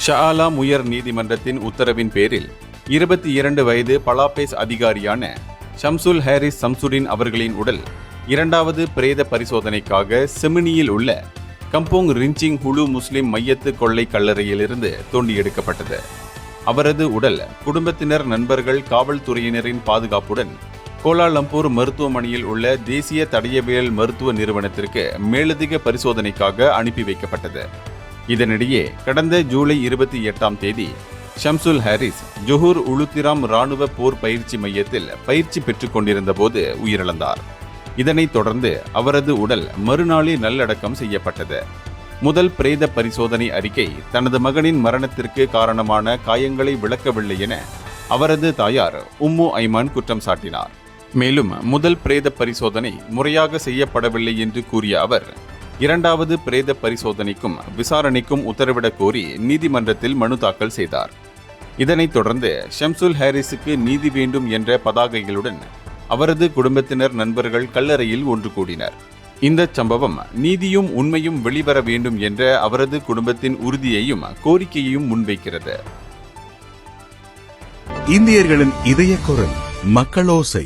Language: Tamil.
ஷா ஆலம் உயர் நீதிமன்றத்தின் உத்தரவின் பேரில் 22 வயது பலாபேஸ் அதிகாரியான ஷம்சுல் ஹாரிஸ் சம்சுடின் அவர்களின் உடல் இரண்டாவது பிரேத பரிசோதனைக்காக செமினியில் உள்ள கம்போங் ரிஞ்சிங் ஹுலு முஸ்லிம் மையத்து கொள்ளை கல்லறையிலிருந்து தோண்டி எடுக்கப்பட்டது. அவரது உடல் குடும்பத்தினர், நண்பர்கள், காவல்துறையினரின் பாதுகாப்புடன் கோலாலம்பூர் மருத்துவமனையில் உள்ள தேசிய தடயவியல் மருத்துவ நிறுவனத்திற்கு மேலதிக பரிசோதனைக்காக அனுப்பி வைக்கப்பட்டது. இதனிடையே கடந்த ஜூலை 28ஆம் தேதி ஷம்சுல் ஹாரிஸ் ஜொஹூர் உளுத்திராம் ராணுவ போர் பயிற்சி மையத்தில் பயிற்சி பெற்றுக் கொண்டிருந்த போது உயிரிழந்தார். இதனைத் தொடர்ந்து அவரது உடல் மறுநாளில் நல்லடக்கம் செய்யப்பட்டது. முதல் பிரேத பரிசோதனை அறிக்கை தனது மகனின் மரணத்திற்கு காரணமான காயங்களை விளக்கவில்லை என அவரது தாயார் உம்மு ஐமான் குற்றம் சாட்டினார். மேலும் முதல் பிரேத பரிசோதனை முறையாக செய்யப்படவில்லை என்று கூறிய அவர், இரண்டாவது பிரேத பரிசோதனைக்கும் விசாரணைக்கும் உத்தரவிடக் கோரி நீதிமன்றத்தில் மனு தாக்கல் செய்தார். இதனைத் தொடர்ந்து ஷம்சுல் ஹாரிஸுக்கு நீதி வேண்டும் என்ற பதாகைகளுடன் அவரது குடும்பத்தினர், நண்பர்கள் கல்லறையில் ஒன்று கூடினர். இந்த சம்பவம் நீதியும் உண்மையும் வெளிவர வேண்டும் என்ற அவரது குடும்பத்தின் உறுதியையும் கோரிக்கையையும் முன்வைக்கிறது. இந்தியர்களின் இதய குரல் மக்களோசை.